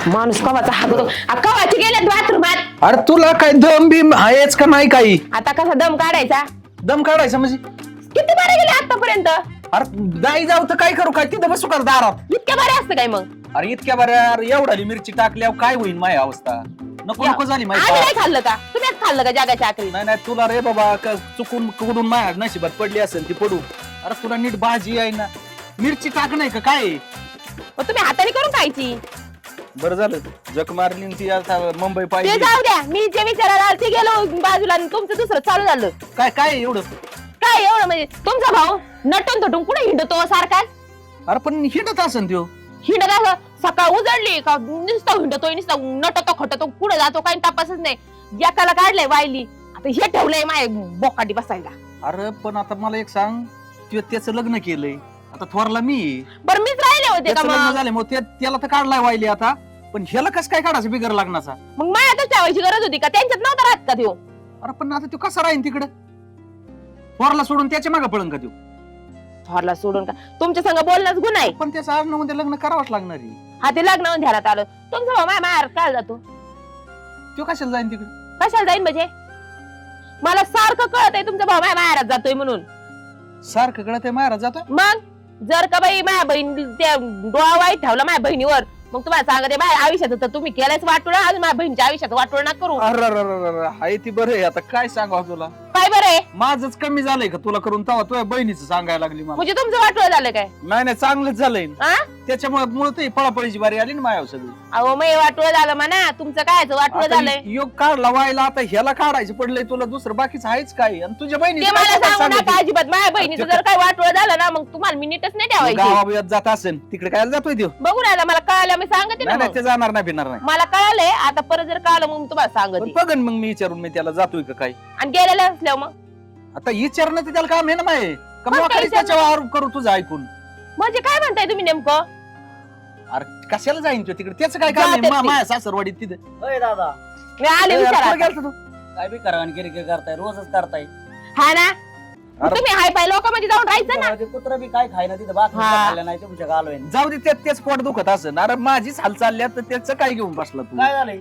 माणूस कवाचा हागतो कवाची गेल्यात बाथरूमात. अरे तुला काय दम बिम आहेच का नाही काही? आता कसा दम काढायचा? दम काढायचा म्हणजे किती बरे गेले आतापर्यंत? अरे जाई जाऊ तर काय करू, काय तिथं बसू कर दारात? इतके बरे असतं काय मग? अरे इतक्या बऱ्या एवढाली मिरची टाकल्यावर काय होईल माझी अवस्था? नको नको झाली आम्ही माहिती. नाही खाल्लं का? तुम्हीच खाल्लं का जगाच्या आखरी? नाही नाही तुला रे बाबा चुकून कुडून माझ्या नशिबात पडली असेल ती पडू. अरे तुला नीट भाजी आहे ना, मिरची टाक नाही का काय? मग तुम्ही हाताने करून खायची. बरं झालं जग मारली आणि ती आता मुंबई ते पाहिजे. जाऊ द्या, मी जे विचारायला आलते गेलो बाजूला आणि तुमचं दुसरं चालू झालं. काय काय एवढं? काय एवढं म्हणजे तुमचा भाऊ नटून थटून कुठे हिंडतो सारखाच? अरे पण हिंडत असन त्यो. हिंडत असं सकाळ उजळली का नुसतं हिंडतोय, नुसतं नटतो खटतो, पुढे जातो काही तपासच नाही. एकाला काढलंय वायली, आता हे ठेवलंय माय बोकाटी बसायला. अरे पण आता मला एक सांग, त्याचं लग्न केलंय आता थोरला मी. बरं मीच राहिले होते का त्याचं लग्न मग? झाले मग त्याला तर काढलाय वाहिली आता, पण ह्याला कसं काय काढायचं बिगर लग्नाचा? मग माझ्यातच ठेवायची गरज होती का? त्यांच्यात नव्हता राहत का त्यो? अरे पण आता तो कसा राहीन तिकडे? थोरला सोडून त्याच्या मागे पळण का त्यो? थोरला सोडून का? तुमच्या संग बोलणंच गुन्हा आहे. पण त्याचं आज मध्ये लग्न करावंच लागणार आहे. हा ते लग्न ध्यानात आलं. तुमचा भाऊ मायावर काय जातो? तो कशाला जाईन तिकडे? कशाला जाईन म्हणजे? मला सारखं कळत आहे तुमचा भाऊ मायारात जातोय म्हणून. सारखं कळत आहे महाराज जातोय. मग जर का बाई माझ्या बहीण त्या डोळा वाईट ठेवला माझ्या बहिणीवर, मग तुम्हाला सांगते माझ्या आयुष्यात तर तुम्ही केलायच वाटोळा, आज माझ्या बहिणीच्या आयुष्यात वाटोळ ना करू. अरे हाय ती बरं आहे. आता काय सांगावं तुला? काय बरं आहे माझंच कमी झालंय का तुला करून तवा तुझ्या बहिणीचं सांगायला लागली मला? म्हणजे तुमचं वाटोळ झालं काय? नाही नाही चांगलंच झालंय. हा? त्याच्यामुळे ते पळापळीची बारी आली ना माझ्या सगळी. अहो मग वाटोळ झालं म्हणा, तुमचं काय वाटोळ आता झालंय? योग काढला व्हायला, आता ह्याला काढायचं पडलंय तुला, दुसरं बाकीच आहेच काय? आणि तुझ्या ते मला सांगू बहिणी नका अजिबात. माझ्या बहिणीचं जर काय वाटोळ झालं ना, मग तुम्हाला मी नीटच नाही ठेवायची. गावाबियात जात असेल तिकडे काय जातोय तो? बघू राहिला मला कळालं, मी सांगते ना नाही नाही मग. ते जाणार नाही भिणार नाही. मला कळालंय आता, परत जर कळालं मग मी तुम्हाला पण सांगते. बघन मग मी विचारून मी त्याला जातोय का काय. आणि गेलेलं असल्यावर मग आता विचारणं ते त्याला काम आहे ना माय. मग काय विचारणं? त्याच्यावर करू तुझं ऐकून. म्हणजे काय म्हणताय तुम्ही नेमकं? अरे कशाला जाईन तो तिकडे? त्याचं काय काम जाते आहे? ती. माझ्या सासरवाडीत तिथे. अय दादा, मी आले कुठं विचारा. गेलता तू? काय बी करा आणि किरकिर करताय, रोजच करताय. हा ना, अरे तुम्ही हाय पाय लोकांमध्ये जाऊन राहायचं ना. ते कुत्र बी काय खायना तिथं बाकी हा. खाल्लं नाही तुमच्या गालोय. जाऊ दे, तेच पोट दुखत असेल. अरे माझीच हाल चालल्या तर त्याचं काय घेऊन बसला तू? काय झालंय?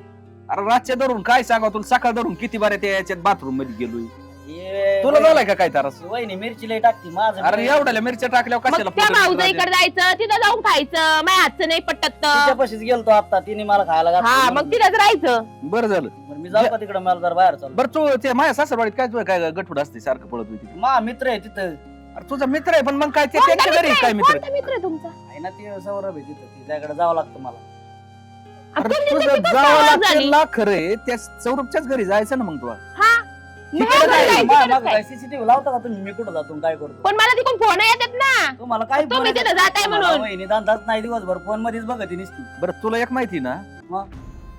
अरे रातच्या धरून काय सांगा तुला, सकाळ धरून किती बारे त्या याच्यात बाथरूम मध्ये गेलोय. हे तुला झालाय का काय त्रास? वहिनी मिरची लय टाकती माझं. अरे एवढ्या मिरच्या टाकल्यावर मग कशाला त्या पोटात भाऊजाईकडे दुखायचं? जायचं, तिथं जाऊन खायचं. माझ्या हातचं नाही पटत. तिच्यापाशीच गेलतो आता, तिने मला खायला हा घातलं. मग तिथंच राहायचं. बरं झालं. बरं, मी जाऊ का तिकडे? मला जर बाहेर चालू. बरं तू ते माझ्या सासरवाडीत काय तुझं काय गठुड असते सारखं पळत होती? मा मित्र आहे तिथं. अरे तुझा मित्र आहे पण मग काय ते कोणता त्यांच्या घरी मित्र काय आहे? मित्र? कोणता मित्र आहे तुमचा? आहे ना ते सौरभ आहे तिथं, त्याकडे जावं लागतं मला. अरे तुमची तुझं तिथं जावं सवय लागतं झाली. ला खरंय त्या सौरभच्याच घरी जायचं ना मग तुला. हा तिकडे माझ्या घरी काय? जायचं मा- तिकडंच मागं काय? काय सीसीटीव्ही लावता का तुम्ही? मी कुठं जातो काय करतो? पण मला तिकडून फोन येतात ना. तुम्हाला काय तुम्ही तिथं जाताय म्हणून. वहिनी धंदाच नाही, दिवसभर फोन मध्येच बघत नसती. बरं तुला एक माहिती ना, मग?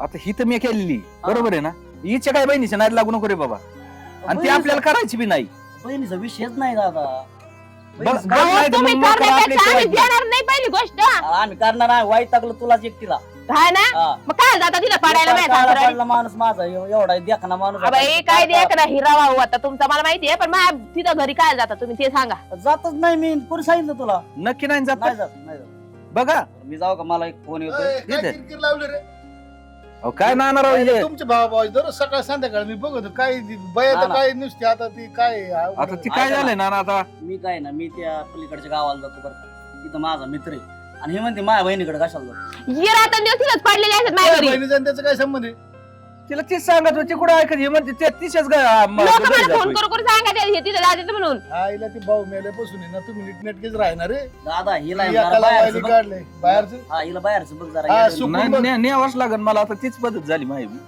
आता ही तर मी केलेली बरोबर आहे ना, हिच्या काय बहिणीच्या नाद लागू नको रे बाबा. आणि ती बहिणीचं- आपल्याला करायची बी नाही. बहिणीचा विषयच नाही दादा. बस बहिणीचं- बस अहो, नाही तर तुम्ही मग मग करण्यापेक्षा आपल्या आम्ही शिवाय- देणार नाही पहिली गोष्ट. आम्ही करणार नाही, वाईट टाकलं तुलाच एकटीला. हा ना, हा. मग काय जाता तिला पाडायला काळा माहिती पडला माणूस माझा, एवढा देखना माणूस. बाई काय द्या का हिरा भाऊ आता तुमचा मला माहिती आहे, पण माझ्या तिथं घरी काय जाता तुम्ही ते सांगा. जातच नाही मी, पुढे सांगितलं तुला. नक्की नाही जात नाही जात, नाही जात. बघा. मी जाऊ का? मला एक फोन येतोय. येते. काय किरकिर लावली रे? अहो, काय नाणार हे? तुमचे भाऊ दररोज सकाळ संध्याकाळ मी बघतो काय बया हा तर ना. काय नुसती आता ती काय आता ती काय झालंय ना आता? मी काय ना, मी त्या पलीकडच्या गावाला जातो बरं का. तिथं माझा मित्र आहे आणि हे म्हणते माझ्या बहिणीकडे कशाला जातो. ये रात्र तिलाच पडलेले असतात माझ्या घरी. बहिणीचा आणि त्याचा काय संबंध आहे? तिला तीच सांगत होती कुठं ऐकत हे म्हणते ते तिच्याच लोक मला फोन करून करून सांगायचे हे तिथं जायचं म्हणून. आईला ती भाऊ मेल्यापासून आहे ना तुम्ही नीटनेटकेच राहणार रे. दादा हिला एकाला जरा बाहेरचं वायली बघ. काढले बाहेरचं. हा, हिला बाहेरचं बघ हा, जरा. सुक- न्यावंच लागेल मला आता. तीच पद्धत झाली माहिती.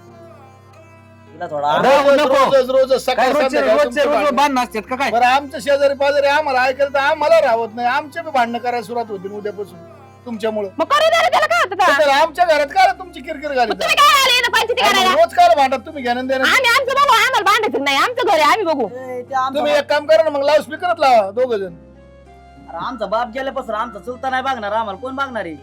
हिला थोडा अरे, रोजच नको. रोजच रोजच काय सकाळ रोजचे संध्याकाळ रोजचे तुमचं रोज भांडण. बांध नसतात का काय? बरं आमच्या शेजारी पाजारी आम्हाला ऐकायला तर आम्हाला राहत नाही. आमचे बी भांडणं करायला सुरुवात होती उद्यापासून तुमच्यामुळे. मग करू द्या रे, त्याला काय होतं का? आमच्या घरात काय तुमची किरकिर घाली मग तुम्ही काय आले ना पंचायती करायला? रोज काय भांडत तुम्ही घेणं देणं. आम्ही आमचं बघू, आम्हाला भांडायचं नाही. आमचं घर आहे, आम्ही बघू. ए, ते आमचा तुम्ही एक काम करा ना, मग लाऊड स्पीकरच लावा दोघ जण. अरे, आमचा बाप गेल्यापासून आमचा चुलता नाही बघणार, आम्हाला कोण बघणार आहे?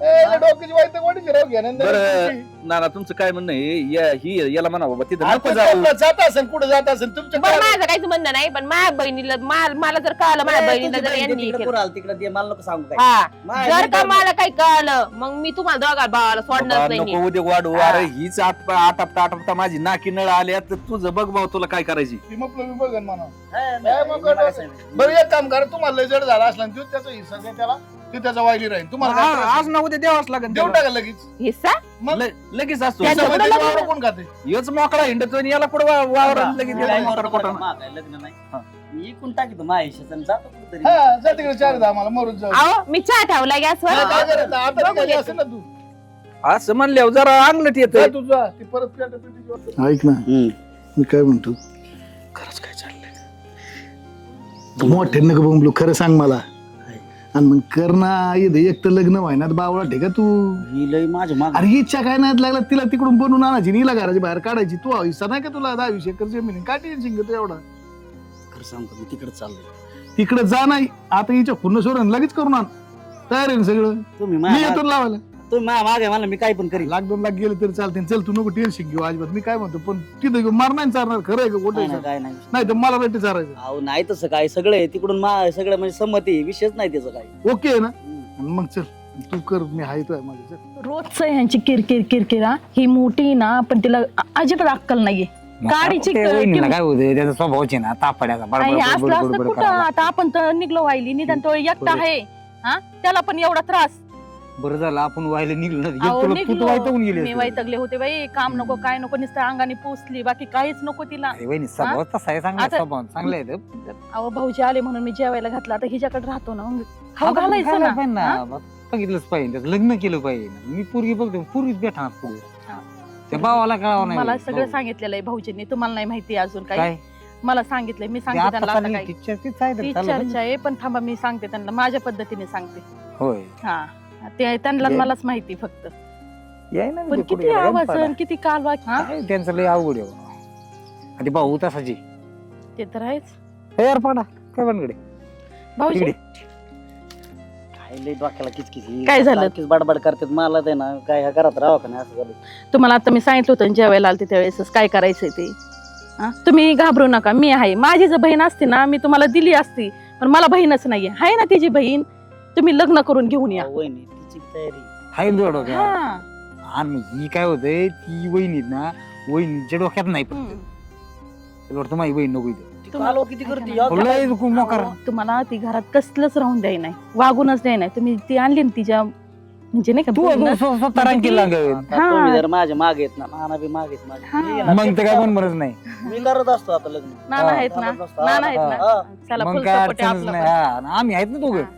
डोक्याची वाईट वाढीची राव घ्या बरं. नाना तुमचं काय म्हणणं आहे याला म्हणा बाबा तिथं नको जाऊ. जात असेल कुठे जात असेल तुमच्या बरं माझं काहीच म्हणणं नाही पण माझ्या बहिणीला मला जर कळलं माझ्या बहिणीला जर यांनी हे केलं, तिकडे दे मला नको सांगू काय हा माझ्या जर का बहिणी- मला काही कळलं मग मी तुम्हाला दोघा भावाला सोडणार बाबा, नाही नको उद्या वाढू. हा. अरे हीच आटापता माझी नाकी नळ आल्या तर तुझं बघ भाऊ तुला काय करायची. ती मग मी बघन म्हणा हा, काय नाही, मग मी काय मला सांगितलं. बरं एक काम करा तुम्हाला लय जड झाला असला ना, देऊ त्याचा हिस्सा द्या त्याला ते त्याचा वायली राहील तुम्हाला काय त्रास आज ना उद्या द्यावाच लागेल देऊन त्याला. टाका लगेच हिस्सा मग लगेच असतो त्याच्या हिस्सा पुढं म्हणजे लग्न- वावर कोण खाते हेच मोकळा हिंडतो आणि याला कुठं वावर लगेच मी द्यायला काय मोकळा करतो कोटा. बरं, मला काय लग्न नाही हा. मी इकून टाकीतो माझ्या हिश्श्याचं आणि जातो कुठेतरी हा जा तिकडे चार दहा मला मरून जाऊ अहो मी चहा ठेवला गॅसवर हा, काय करायचं आता बघू निघाली येते. असेल ना तू असं म्हणल्यावर जरा अंगलट येत जा तू जा ती परत ऐक ना मी काय म्हणतो खरंच काय चाललंय मोठे नको बोंबलू खरं सांग मला आणि मग कर ना एक तर लग्न व्हायना बावळा ठेका तू ही लय माझ्या माग अरे इच्छा काय नाही लागला तिला तिकडून बनवून आणायची नीला घराच्या बाहेर काढायची तू हिस्सा नाही का तुला 10-20 एकर जमीन काय टेन्शन घेतो एवढा खरं सांगतो मी तिकडे चाललोय तिकडे जा नाही आता हिच्या पूर्ण सोडून लगेच करून आण तयार आहे ना सगळं तुम्ही मी माझ्या येतो लावायला तुम्ही माझ्या मागे मला मी काय पण करीन 1-2 लाख गेले तरी चालते चल तू नको टेन्शन घेऊ अजिबात मी काय म्हणतो पण तिथं घेऊन मार नाही चालणार खरं आहे का नाही, कुठे नाही, काय नाही नाही तर मला रट्टी चारायचं अहो नाही तसं काय सगळं आहे तिकडून सगळं म्हणजे संमती आहे, विषयच नाही त्याचं काय ओके आहे ना हम्म. आणि मग चल तू कर मी हाय तो आहे माझ्या चल. रोजच ह्यांची किरकिर किरकिर हा. ही मोठी ना पण तिला अजिबात अक्कल नाहीये गाडीची काय होतं त्याचा स्वभावच आहे ना तापड्याचा आणि असलं असतं कुठं आता आपण तर निघलो व्हायली निदान तो एकटा आहे हा त्याला पण एवढा त्रास बरं झालं आपण व्हायला निघलो अहो, निघलो. वाईटून मी गेले वैतगले होते बाई काम नको काय नको नुसतं अंगाने पोचली बाकी काहीच नको तिला वहिनी स्वभाव तसा आहे चांगला आता- स्वभाव चांगला आहे तो. अहो भाऊजी आले म्हणून मी जेवायला घातलं आता हिच्याकडे राहतो ना मग खाऊ आता घालायचं खायला ना पाहिजे हा? ना बघ, बघितलंच पाहिजे त्याचं लग्न केलं पाहिजे ना. मी पोरगी बघतो पोरीच भेटणार पुढे हा. त्या भावाला कळावं नाही मला भाऊ. सगळं सांगितलेलं आहे भाऊजींनी तुम्हाला नाही माहिती अजून काही काय मला सांगितलंय मी ते सांगते आता त्यांना आता चालली काय ती चर्चेत आहे तर ती चाललं चर्चा आहे पण थांबा मी सांगते त्यांना माझ्या पद्धतीने सांगते होय हा ते त्यांना ये. मलाच माहिती फक्त याय ना पण म्हणजे किती पुढे गेला, आवाज गंपाला. आणि किती कालवा हा काय त्यांचं लय अवघड आहे बाबा. आणि भाऊ तसाची ते तर आहेच हे यार पडा काय बनकडे भाऊजी इकडे. काय लय डोक्याला किचकिच काय झालं? सारखीच बडबड करतात मला ते ना काय ह्या घरात राहावं का नाही असं झालं तुम्हाला आता मी सांगितलं होतं ना जेवायला आलते त्यावेळेस काय करायचंय ते हा? तुम्ही घाबरू नका मी आहे माझी जर बहीण असती ना मी तुम्हाला दिली असती पण मला बहीणच नाहीये आहे ना तिची बहीण तुम्ही लग्न करून घेऊन या अहो, वहिनी तिची तयारी हाय ना तुझ्या डोक्यात हा. आणि ही काय होतंय ती वहिनीत ना वहिनीच्या डोक्यात नाही पण हम्म. त्याला वाटतं माझी बहीण नको इथं ती तुम्हाला- कालवा किती करते ऐका या लय खूप मोकार तुम्हाला ती घरात कसलंच राहून द्याय नाही वागूनच द्याय नाही तुम्ही ती आणली ना तिच्या म्हणजे नाही का तू बहिणीनं. स्वतः रांग केला गं. आता तुम्ही जर माझ्या मागे येत ना नाना बी मागे आहेत माझ्या. हा. मी आहे ना, मग तर काय पण म्हणत नाही मी करत असतो आता लग्न नाना आहेत ना करत असतो. नाना आहेत हा. ना चला मग फुल काय सपोर्ट आहे अडचणच आपला नाही पण. हा. आणि आम्ही आहेत ना दोघं हा.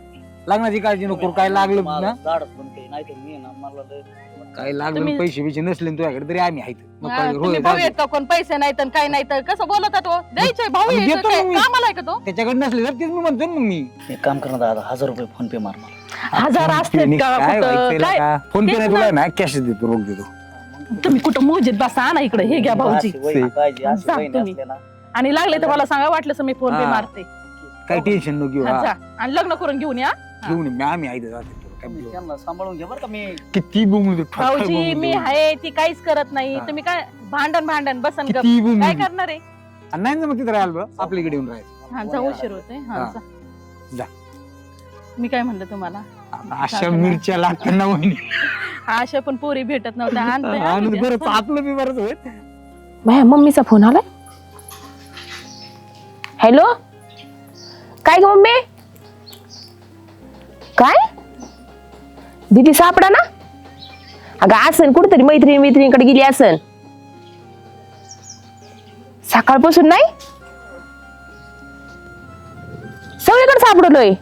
लग्नाची काळजी नको काय लागलं माझं ना झाडच पण काही नाही तर मी आहे ना मला लय काय लागलं तुम्ही- पैसे बिशे नसले ना तुझ्याकडे तरी आम्ही आहेत मग हा, काय तुम्ही रोज भाऊ जाऊ आहेत का कोण पैसे नाही तर काय नाही तर कसं बोलत तो द्यायचे भाऊ आम्ही आहे देतो काय ना मी. कामाला आहे का तो दे. त्याच्याकडे नसले तर तेच मी म्हणतो ना मग मी एक काम कर ना दादा 1000 रुपये फोन पे मार मला हजार असते का काय कुठं? व्हायचंय काय का? फोन पे तेच नाही ना. तुला ना कॅश देतो रोख देतो तुम्ही कुठं मोजीत बसा ना इकडे हे घ्या भाऊजी अशी वहिनी पाहिजे अशी जा वहिनी तुम्ही. असले ना आणि लागले तर मला सांगा वाटलं मी फोन पे हा. मारते काही टेन्शन नको घेऊ हा, हा. जा. आणि लग्न करून घेऊन या घेऊन ये. मी आम्ही आहेत जाते तुला काय तुम्ही बोलू. त्यांना सांभाळून घे बरं का मी किती बोंबलू दे, ठोक भाऊजी बोंबलू मी दे. आहे ती काहीच करत नाही हा. तुम्ही काय भांडण बसन गप किती बोंबलू काय दे. करणार आहे आणि नाही ना मग तिथे राहायला बरं आपल्याकडे येऊन राहायचं हा जा उशीर होते हा हा. जा. जा. मी काय म्हणलं तुम्हाला आता अशा मिरच्या लागतात ना वहिनी अशा पण पोरी भेटत नव्हत्या आणतोय आणि आम्ही बरं त्या. आपलं बी बरंच होत माझ्या मम्मीचा फोन आलाय हॅलो काय ग मम्मी काय दीदी सापडा ना अगं असन कुठेतरी मैत्रिणीकडे गेली असन सकाळपासून नाही सगळीकडे सापडलोय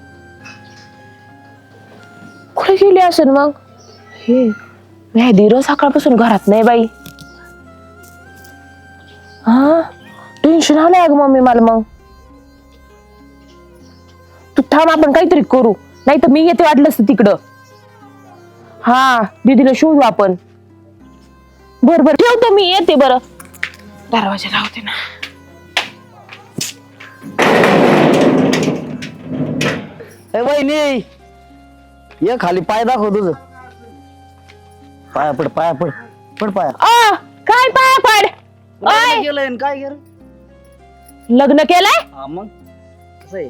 कुठे गेली असेल मग हे धीर सकाळपासून घरात नाही बाई हा टेन्शन आलंय ग मम्मी मला मग तू थांब आपण काहीतरी करू नाही तर मी येते वाटलं असतं तिकडं हा दीदीला शोधू आपण बर बर ठेवते मी येते बरं दरवाजा लावते ना ए वहिनी ये खाली पाय दाखव तुझं पाया पड पड पाया काय पाया पड ओय! गेलंय आणि काय गेलं लग्न केलंय हा मग कसं आहे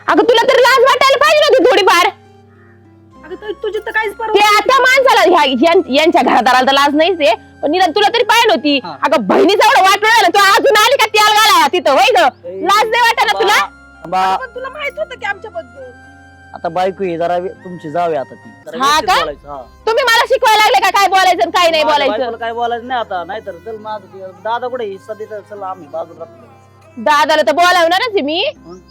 अगं तुला तर लाज वाटायला पाहिजे होती थोडीफार तुझी तर काहीच ते आता माणसाला यांच्या घरादाराला तर लाज नाहीच आहे पण निदान तुला तरी पाहिजे होती हा. अगं बहिणीचा एवढं वाटून राहिलं तू अजून आली का त्याला घाला तिथं होय ग लाज नाही वाटायला तुला तुला माहित होतं की आमच्याबद्दल आता बायको आहे जरा तुमची जावे आता ती जरा हा व्यवस्थित का? बोलायचं, हा. तुम्ही मला शिकवायला लागले का काय बोलायचं आणि काय नाही माझ्या बोलायचं बायकोला काय बोलायचं नाही आता नाहीतर चल माझं ते दादा कुठे हिस्सा देत चल आम्ही बाजूला राहतो. दादाला तर बोलावणारच आहे मी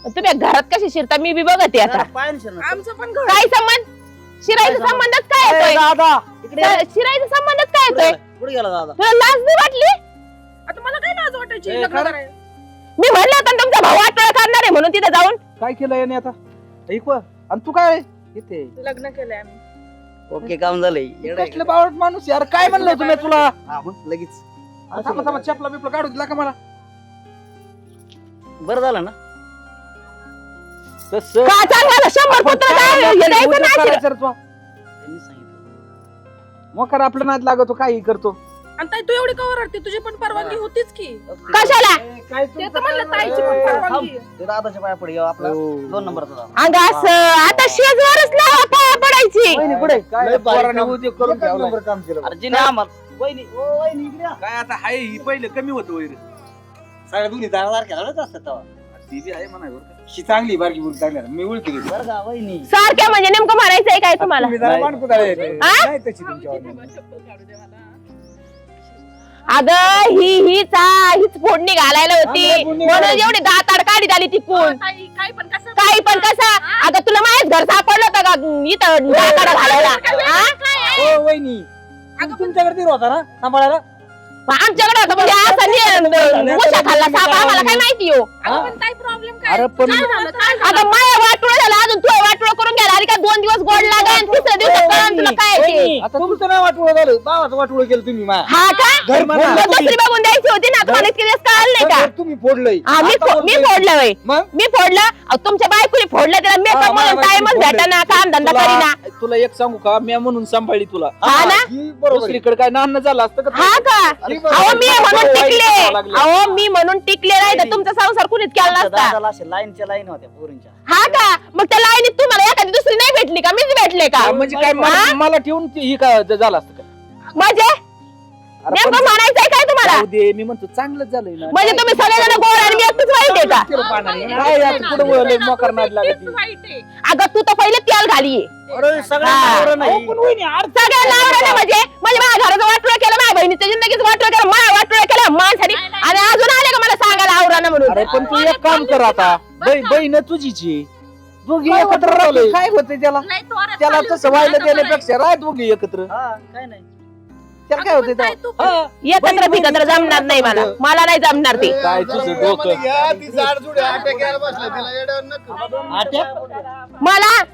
तुम्ही घरात कशी शिरता मी बी बघते आता जरा पाय नाही शिरणार. आमचं पण घर काय संबंध शिरायचा काय संबंधच काय ए, येतोय दादा इकडे ये. शिरायचा संबंधच काय कुठे येतोय गेला? कुठे गेला दादा तुला लाज नाही वाटली आता मला काय लाज वाटायची ए, लग्न खरं? करायला? मी म्हणलं होतं ना तुमचा भाऊ आठवडा करणार आहे म्हणून तिथे जाऊन काय केलं याने आता ऐक आणि तू काय इथे लग्न केलंय आम्ही ओके काम झालंय येडा कसलं बावट माणूस यार काय म्हणलं तुम्ही तुला हा, मग लगेच थांबा थांबा चपला बिपला काढू दिला का मला बरं झालं ना तसं का चांगला 100 पुत्र काय हे द्यायचं उद्योग नाही करायचं रे तुला? त्यांनी सांगितलं मोकार आपलं नाद लागतो काही करतो आणि ताई तू एवढी कवर रडते तुझी पण परवानगी होतीच की कशाला ते तर म्हणलं ताईची पण परवानगी आहे. ते दादाच्या पाया पड आपला 2 नंबरचा दादा अंग असं आता शेजवारच लावा पाया पडायची वहिनी कुठे काय लय भारी पोराने काम. उद्योग करून एकच ठेवलाय. नंबर काम केलं अरे जिने आम्हाला वहिनी ओ वहिनी इकडे या. काय आता हाय ही पहिले कमी होतं वैर सगळ्या दोन्ही दारादार खेळायलाच असतात तेव्हा ती बी आहे म्हणा बरं का. शी चांगली बारकी बोल चांगली आहे. मी ओळखी गेली बरं का वहिनी सारख्या म्हणजे नेमकं म्हणायचंय काय तुम्हाला तुम्ही जरा नाही. मानकुदाळ आहे. हा? नाही तशी तुमच्या भाऊजी, वाली. चप्पल काढू दे मला. अगं हीच फोडणी घालायला होती आम्हाला फोडणी म्हणून घालायची. एवढी दाताड काढी आली ती कोण ताई, काही पण कसं काही पण कसा अगं तुला माहित घर सापडलं होतं का इथं दाताड घालायला हा? ओ वहिनी तुमच्याकडे तीर होता ना सांभाळायला मग आमच्याकडे होतं म्हणजे असं उशा खाल्ला साप आम्हाला काय माहिती हो पण काही प्रॉब्लेम काय अरे पण काय झालं काय झालं? अगं माया वाटोळ झालं अजून तू वाटोळ करून घ्यायला आली का 2 दिवस गोड लागेल आणि तिसऱ्या दिवसात कळण तुला काय आहे ते. आता तुमचं नाही वाटवळ झालं बाबाचं वाटवळ केलं तुम्ही मा हा का घर म्हणा. मग दुसरी बघून द्यायची होती ना तुम्हाला इतके दिवस कळलं नाही का घर तुम्ही फोडलंय हा मी आता मी बोलतोय. फोडलं होय मग मी फोडलं अहो, तुमच्या बायकोने फोडलं त्याला हा, मेकअप माझ्या म्हणून टाइमच बायकोने भेटा ना काम धंदा तुला करीना तुला एक सांगू का मी म्हणून सांभाळली तुला हा ना ही बरोबर आहे. दुसरीकडे काय नाणं झालं असतं का हा का ही अहो मी बरोबर. म्हणून टिकले करावं लागलं. अहो मी म्हणून टिकले नाही तर तुमचा संसार कुणीच केला आमच्या नसता दादाला असे लाईनच्या लाईन होत्या पोरींच्या हा का मग त्या लाईनीत तुम्हाला एखादी दुसरी नाही भेटली का मीच भेटले का म्हणजे काय मला ठेवून ही काय झालं असतं का म्हणजे अरे नेमकं पण म्हणायचंय काय तुम्हाला जाऊ दे मी म्हणतो चांगलंच झालंय ना म्हणजे तुम्ही सगळेजण गोड आणि मी एकटीच वाईट आहे का केलं पाण्याने. काय आता पुढं वळलंय, मोकार नाद लागत तेच वाईट आहे. अगं तू तर पहिले तेल घालीये अरे सगळ्या हा. नवरं नाही सगळ्यांना आवडलं म्हणजे माझ्या घराचं वाटोळ केलं माझ्या बहिणीच्या जिंदगीचं वाटोळ केलं माझ्या वाटोळ केलं माणसाठी आणि अजून आले का मला सांगायला आवरानं म्हणून अरे पण तू एक काम कर आता बहीण तुझीच आहे दोघी काय एकत्र होतं राहिलोय रे? काय होतंय त्याला नाही, तोऱ्यात त्याला चालू तसं होतं, व्हायला आता देण्यापेक्षा राह दोघी एकत्र हा काय नाही त्याला काय अगं, होतंय पण ताई, तेव्हा? तू हा. एकत्र बिकत्र जमणार नाही मला मला नाही जमणार ते काय तुझं डोकं? ती जाडजुड अटॅक यायला बसला तिला येड्यावर नको.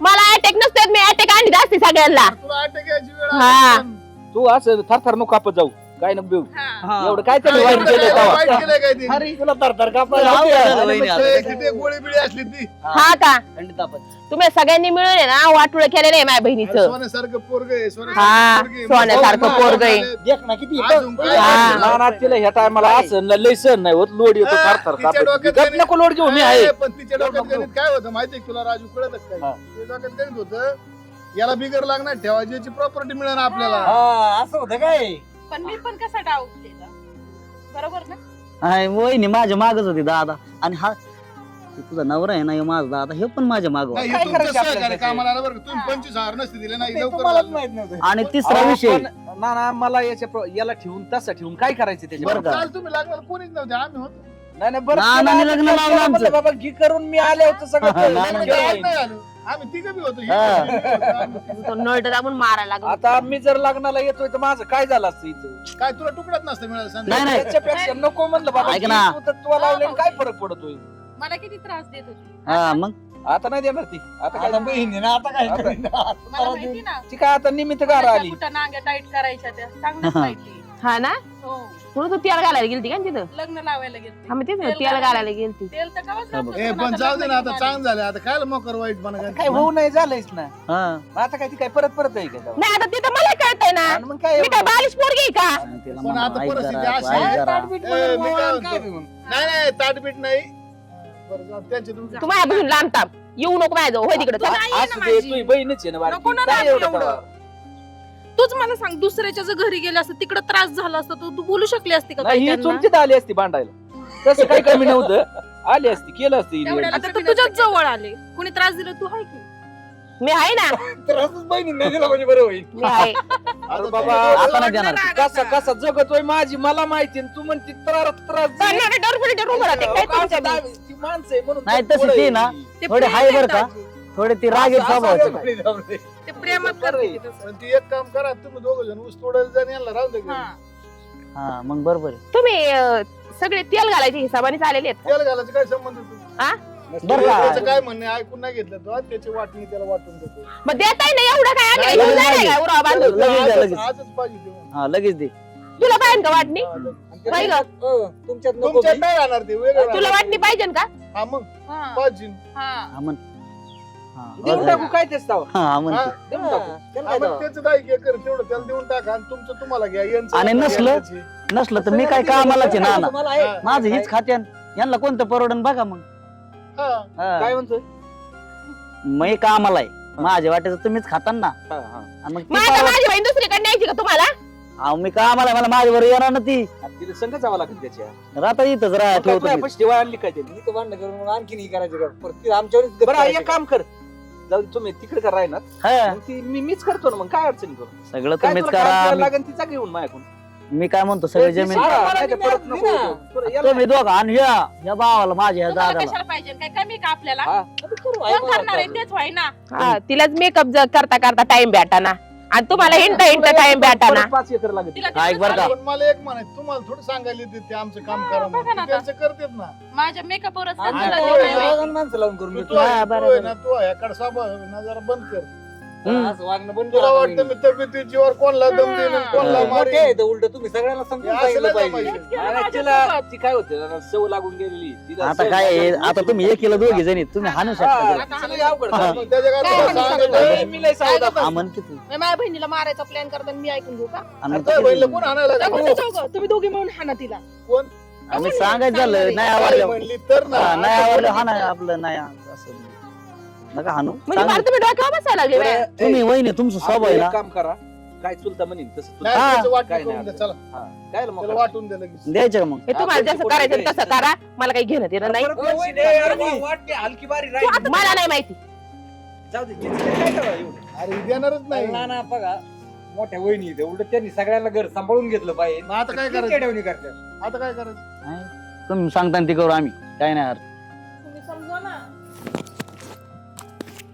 मला अटॅक नसते मी अटॅक आणली असते सगळ्यांना तुला अटॅक यायची वेळ हा. आली. तू असं थरथर नको कापत जाऊ काय नको बेऊ हा. एवढं काय काय त्याने वाईट केलं तेव्हा? वाईट केलंय काय ते? अरे तुला तरतर कापायला लाव लावते. त्याला वहिनी आता. ते किती गोळी बिळी असली ती हा का थंडी तापत तुम्ही सगळ्यांनी मिळून आहे ना वाटोळ केलेलं आहे माझ्या बहिणीचं सोन्यासारखं पोरग आहे हा, सोन्यासारखं पोरगं आहे. देख ना किती अजून काय? हा. नाना तिला ह्या टायमाला असं लय सहन नाही होत लोड येतो हा, थरथर तिच्या कापत डोक्यात गप नको लोड घेऊ मी आहे नाही, पण तिच्या डोक्यात गणित काय होतं माहितीये का तुला राजू कळत काय हा. तिच्या डोक्यात गणित होतं याला बिगर लागणार ठेवायची याची प्रॉपर्टी मिळेल आपल्याला हा, असं होतं काय पण मी पण कसा डाऊट केला बरोबर ना हाय वहिनी माझ्या मागच होती दादा आणि हा हे तुझा नवरा आहे ना हे माझा दादा हे पण माझ्या माग नाही, हे काय तुमचं करायचं आपल्याला सहकार्य त्याचे? कामाला आलं बरं का? तुम्ही 25,000 नसते दिले नाही ते लवकर तुम्हालाच झालं. माहित नव्हतं आणि तिसरा अहो, विषय पण नाना मला याला ठेवून तसं ठेवून काय करायचं बरं त्याच्यावर का? काल तुम्ही लागणार कोणीच नव्हते आम्ही होतो नाही नाही बरं नानाने केलं, लग्न आता लावलं केलं, आमचं. म्हणलं बाबा घी करून मी आले होते सगळं हा, केलं. नाना म्हणजे केलं आज वहिनी. नाही आलो आम्ही तिघं बी होतो हा. तो नळ दाबून मारायला लागला आता मी जर लग्नाला येतोय तर माझं काय झालं असतं इथं काय तुला तुकड्यात नसतं मिळालं सांग नाही नाही त्याच्यापेक्षा नको म्हणलं बाबा ऐक ना. घी, तू तर तुला लावल्याने काय फरक पडतोय मला किती त्रास देत होती हा मग आता नाही देणार ती आता काय आता बहिणी ना आता काय आता- करणार? मला माहिती ना ती काय आता निमित्त गार आली कुठं नांग्या टाईट करायच्या त्या चांगल्याच माहिती हा ना हो पुढे तू तेल घालायला गेलती का तिथं? लग्न लावायला गेलते. हा मग तेच ना, तेल तेल घालायला घालायला गेलती. तेल तर कवाच घातलं, ए पण पण जाऊ दे ना, आता लग्न चांगलं झालं. आता काय मोकर वाईट बना काय होऊ नाही झालंयच ना हा मग आता काय ती काय परत परत आहे का तेव्हा? नाही आता तिथं मला कळतंय ना, आणि मग काय मी काय बालिश पोरगी आहे का? तिला पण म्हणा, आता ऐक परिस्थिती जरा, अशी ऐक आहे, जरा. ए, मी काय म्हणतो? नाही ताटबीट नाही. बरं, जाऊ, त्यांचे तुमचे. तू माझ्यापासून लांब थांब, येऊ नको माझ्या होय तिकडे चल. नाही आहे ना असू दे, माझी. तुझी बहीणच आहे ना बारकी. नको ना काय राग एवढं एवढं. तेव्हा? तूच मला सांग, दुसऱ्याच्या जर घरी गेले असतं तिकडे त्रास झाला असता तर तू बोलू शकली असती का नाही काही ही त्यांना? तुमची आली असती भांडायला तसं काही कमी नव्हतं आली असती केलं असतं हिने. आता तर तुझ्याच जवळ आले, कोणी त्रास दिला तू आहे की? मी आहे ना, तर असंच बहिणींना दिलं म्हणजे बरं होईल. मी आहे. अरे बाबा आता नाही देणार. कसा कसा जगतोय माझी मला माहिती आणि तू म्हणते त्रास त्रास चालणारे डरफडीच्या रूम राहते काय तुमच्या बी? ती माणसं आहे म्हणून नाही, तू तशी पुढं ती आहे. ना, ते थोडे प्रेम हाय बरं आहे का? दाजी. थोडे ती रागीत असं- स्वभावाचे असं नाही जाऊ दे. ते प्रेमात करते ती तसं. पण ती एक काम करा, तुम्ही दोघ जण ऊस तोडायला जा आणि यांना राहू दे घरी. हा. हा मग बरोबर आहे. तुम्ही सगळे तेल घालायचे हिसाबाने आलेले आहेत का? तेल घालायचं काय संबंध आहे हा? बरं का? त्याचं काय म्हणणे ऐकून नाही घेतलं तो त्याची वाटणी त्याला वाटून देतो. मग देताय ना एवढं काय आम्ही नाही, घेऊन नाही, जायला काय उरावा बांधून? लगेच द्या, आजच लगेच. आजच पाहिजे तेव्हा. हा लगेच दे. तुला पाहिजे का वाटणी? बाई गं, तुमच्यात नको तुमच्यात बी. नाही राहणार ते वेगळं तुला राहणार. वाटणी पाहिजे का? हा मग हा. पाहिजे. हा. हा म्हण. हा, देऊन बरं. टाकू काय तेच तवा. हा म्हण. हा. देऊन टाकू. त्याला हा, काय मग तवा? त्याचं काय एकर तेवढं त्याला देऊन टाका आणि तुमचं तुम्हाला घ्या यांचं आणि यांचं नसलं? यांचं. नसलं तर मी काय कामालाच आहे ना ना. तुम्हाला आहे. हा. माझं हीच खात्यान यांना कोणतं परवडन बघा मग. हा. हा. काय म्हणतोय मी कामाला आहे, माझ्या वाट्याचं तुम्हीच खाता ना. हा, हा. आणि मग ती मग आता परवड- माझी बहीण दुसरीकडे न्यायची का तुम्हाला? अहो, मी कामाला आहे, मला माझ्यावर येणार ना ती. आणि तिला संग जावं लागेल त्याच्या राहता इथंच राहा मग काय ठेवतो तुला मी. पैसे ठेवा आणली काय ते भांडण करून मग आणखीन ही करायची का परत ती आमच्यावरच बरं एक काम कर जाऊ दे, तुम्ही तिकडे का राहणार हा मग ती मीच करतो ना मग काय अडचणी करू सगळं काय तुम्हीच तुला काय करा. करायला लागेल तिचा घेऊन माझ्याकडून मी काय म्हणतो सगळी जमीन हा, मला नाही तर निम्मी परत अर्धी नको ना. येऊ. परत याला- तुम्ही दोघं आणि या भावाला माझ्या ह्या तुम्हाला दादाला कशाला पाहिजे काय कमी का आपल्याला हा. कोण करणार आहे तेच व्हाय ना. हा, तिलाच मेकअप करता करता टाइम भेटाना आणि तुम्हाला हिंटा हिंटा टाइम भेटाना. परत 5 एकर लागेल तिला ऐक बरं का? पण मला एक म्हणायचं तुम्हाला थोडं सांगायला येते ते आमचं काम हा, करा बघा म्हणून. ना ते त्यांचं करतात ना. माझ्या मेकअपवरच आणि तुला तो ते आहे काय ना, माहिती. माणसं लावून करून तू घेतो. तो आहे, हा, तू बरोबर. आहे ना, तू आहे, याकडे साबा ना जरा बंद कर. हम्म. असं वागणं बंद तुला करा वाटतं तुम्ही. मी तब्येतीवर कोणला दम देईन आणि कोणला मोठे मारेन. आहे उलट तुम्ही सगळ्यांना समजून हे असं सांगितलं नाही पाहिजे जमायचं. केलं आणि माझ्यासोबत. तिला ती काय होते जरा सव लागून गेलेली तिला आता सव काय आहे, लागून आता तुम्ही एकीला दोघी जणी तुम्ही हाणू हा, शकता आता जरा. सगळी अवघड हा. झाली. मग त्याच्या काय करता म्हणू सांगायचं, ए, मी लय सावध हा म्हण की तू. मी माझ्या बहिणीला मारायचा प्लॅन करताना मी ऐकून घेऊ का? आणि आता बहिणीला कोण आणायला जाऊ लागलं? दे, जाऊ गं. तुम्ही दोघे मिळून हाना तिला. कोण? आम्ही सांगायचं झालं नाही काय आवडलं म्हणली तर ना. हा, नाही आवडलं हा नाही आपलं नाही असं नका हाणू म्हणजे मला सांगा. तुम्ही डोक्यावर बसायला लागले बाई. बरं, तुम्ही ए, वहिनी तुमचं आपलं स्वभाव आहे एक ना. काम करा काय चुलता म्हणीन तसं नाही, चुलता हा. त्याचं वाटणी काय करून नाही दे, चला. हा, काय मग त्याला वाटून दे लगेच. द्यायचं का मग हे तुम्हाला आपण जसं कुठे करायचं गेले? तसं करा, मला काही घेणं देणं नाही. वाटते हलकी बारी राहील मला नाही माहिती. जाऊ दे तिचं काय करावं एवढं? अरे देणारच नाही. ना ना बघा मोठ्या वहिनी इथे उलट त्यांनी सगळ्यांना घर सांभाळून घेतलं पाहिजे मग आता काय किती करायचं? चेडवणी करतात आता काय करायचं? नाही. तुम्ही सांगता ना ती करू आम्ही काय नाही हरकत. तुम्ही समजा ना.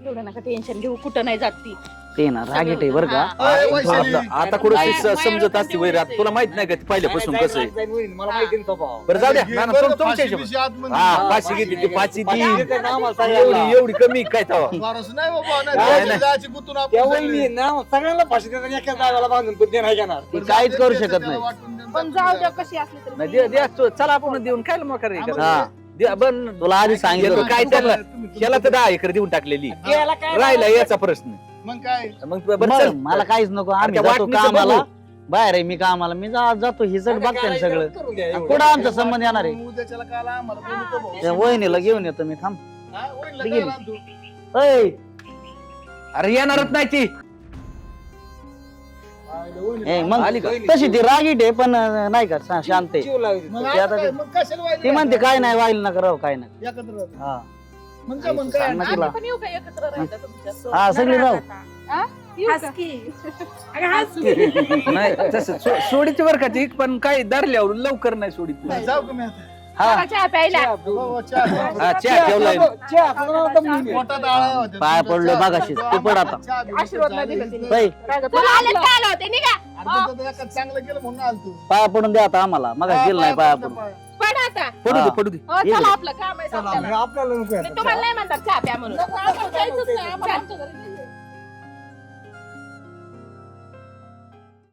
एवढं नका टेन्शन घेऊ, कुठं नाही जात ती. ते ना रागीट आहे बरं का. हा. अरे, वैशाली. आता कुठं माया- ती समजत मायावर असते वैर आता तुला माहित नाही का ती पहिल्यापासून कसं आहे मला माहिती आहे ना स्वभाव बरं जाऊ द्या घे ना ना, बरं, तुमच्या फाशी हिशोबाने. बिशी आतमध्ये. हा पाचशे घेतली ती पाचशे ती देते ना आम्हाला सगळ्यांना. एवढी कमी काय तवा वारस नाही बाबा, नाही. नाही, जायची- नाही. जायची गुंतून आपण त्या सगळे. वहिनी ना सगळ्यांना फाशी देतात एकाच जागाला बांधून पण ते नाही घेणार ती काहीच करू शकत त्याला नाही. वाटून दे, पण जाऊ द्या कशी असली तरी. नाही दे द्या चला आपण देऊन काय मग करायचं हा द्या, बन तुला आधी सांगितलं येतो काय त्याला तुम्ही- याला तर 10 एकर देऊन टाकलेली याला काय राहिला याचा प्रश्न मग काय मग बरं मग चल. मला काहीच नको आम्ही त्या जातो वाटणीचं कामाला बघू. बाहेर आहे मी कामाला मी जातो ही सगळं बघते ना सगळं करून द्या एवढं. कुठं आमचा संबंध येणार आहे उद्याच्याला काय आला आम्हाला बोलू नको भाऊ. त्या वहिनीला घेऊन येतो मी थांब हा, वहिनीला गेली. काय आणतो? ऐ, अरे येणारच नाही ती आईला वहिनी- ऐ, मग आली का? तशी ती रागीट आहे पण नाही का शांत आहे जीव लावते. मग ते आता आता काय? ते- मग कशाला व्हायला ती म्हणते लागलं? काय नाही व्हायला नका राहू काय नाही एकत्र राहतो. हा मग काय मग काय सांग ना आम्ही तिला. पण येऊ का एकत्र राहायला तुमच्या हा सगळी राहू हा? येऊ का? अगं, हस की. नाही तसं सोडीची बरं का ती पण काय धरल्यावर लवकर नाही सोडीत नाही, जाऊ का मी आता? हा मला चहा प्यायला. बाबा, चहा घ्या. हा चहा ठेवलाय चहा, आपल्याला आता मुली. पोटात आळा होते. पाया पडलो चहा- मगाशीच. तू पड आता. चहा बिस्किट आशीर्वाद नाही झाले. दिला तिने. बाई काय गं, तुला आलं का आलं होते निघा. अरे तो एका चांगलं केलं म्हणून आलतो. पाया पडून द्या आता आम्हाला मग गेलं नाही पाया पडून पड आता. पडू हा. दे पडू दे हो, ये चला बे. आपलं काम आहे चला, आपल्याला. आपल्याला नको मी तुम्हाला नाही म्हणतात चहा प्या म्हणून. नको, आपण जायचंच नाही, आम्हाला आमच्या घरी